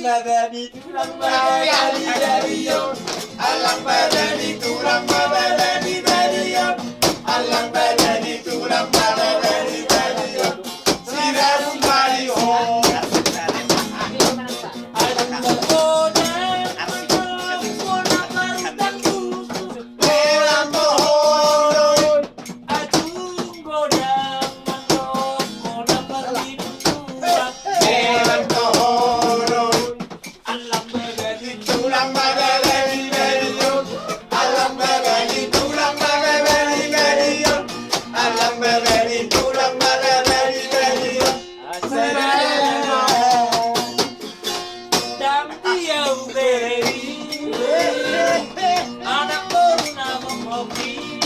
badani tulang badani darion. Alang badani tulang badani darion. Alang badani tulang badani darion. Sirasung bali ho. Anak baru nama Moki.